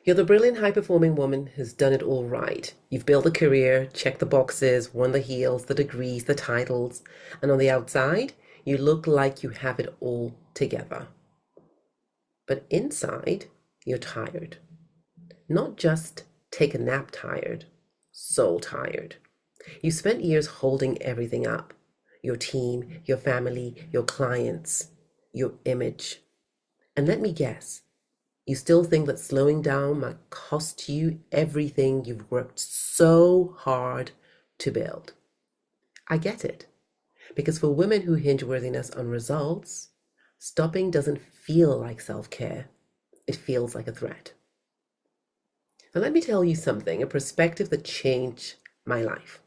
You're the brilliant, high-performing woman who's done it all right. You've built a career, checked the boxes, won the heels, the degrees, the titles, and on the outside, you look like you have it all together. But inside, you're tired. Not just take a nap tired, soul tired. You spent years holding everything up: your team, your family, your clients, your image. And let me guess, you still think that slowing down might cost you everything you've worked so hard to build. I get it, because for women who hinge worthiness on results, stopping doesn't feel like self-care. It feels like a threat. Now, let me tell you something, a perspective that changed my life.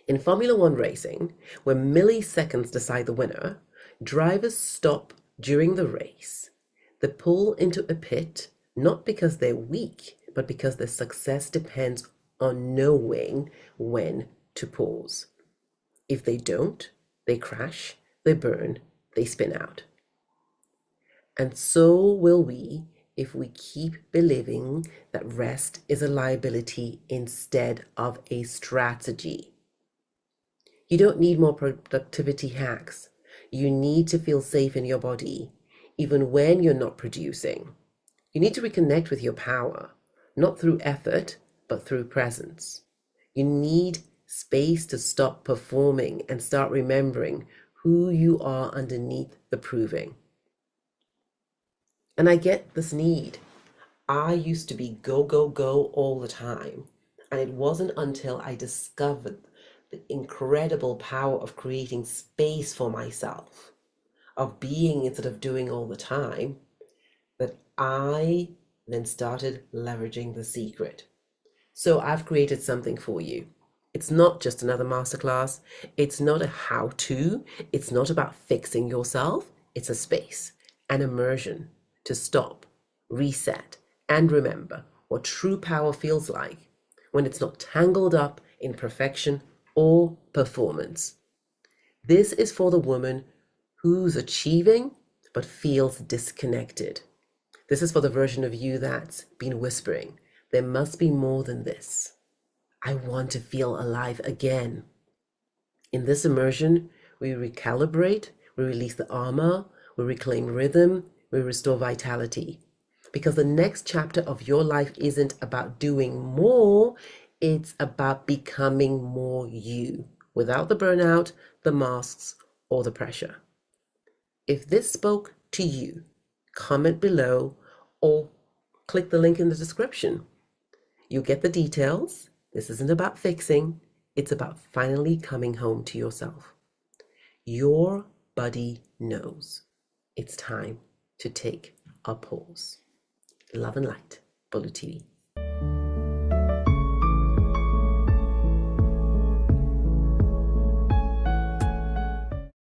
In Formula One racing, where milliseconds decide the winner, drivers stop during the race. They pull into a pit, not because they're weak, but because their success depends on knowing when to pause. If they don't, they crash, they burn, they spin out. And so will we if we keep believing that rest is a liability instead of a strategy. You don't need more productivity hacks. You need to feel safe in your body, even when you're not producing. You need to reconnect with your power, not through effort, but through presence. You need space to stop performing and start remembering who you are underneath the proving. And I get this need. I used to be go, go, go all the time. And it wasn't until I discovered the incredible power of creating space for myself, of being instead of doing all the time, that I then started leveraging the secret. So I've created something for you. It's not just another masterclass. It's not a how-to. It's not about fixing yourself. It's a space, an immersion to stop, reset, and remember what true power feels like when it's not tangled up in perfection or performance. This is for the woman who's achieving but feels disconnected. This is for the version of you that's been whispering, there must be more than this. I want to feel alive again. In this immersion, we recalibrate, we release the armor, we reclaim rhythm, we restore vitality. Because the next chapter of your life isn't about doing more, it's about becoming more you, without the burnout, the masks, or the pressure. If this spoke to you, comment below or click the link in the description. You'll get the details. This isn't about fixing, it's about finally coming home to yourself. Your body knows it's time to take a pause. Love and light, Bolu TV.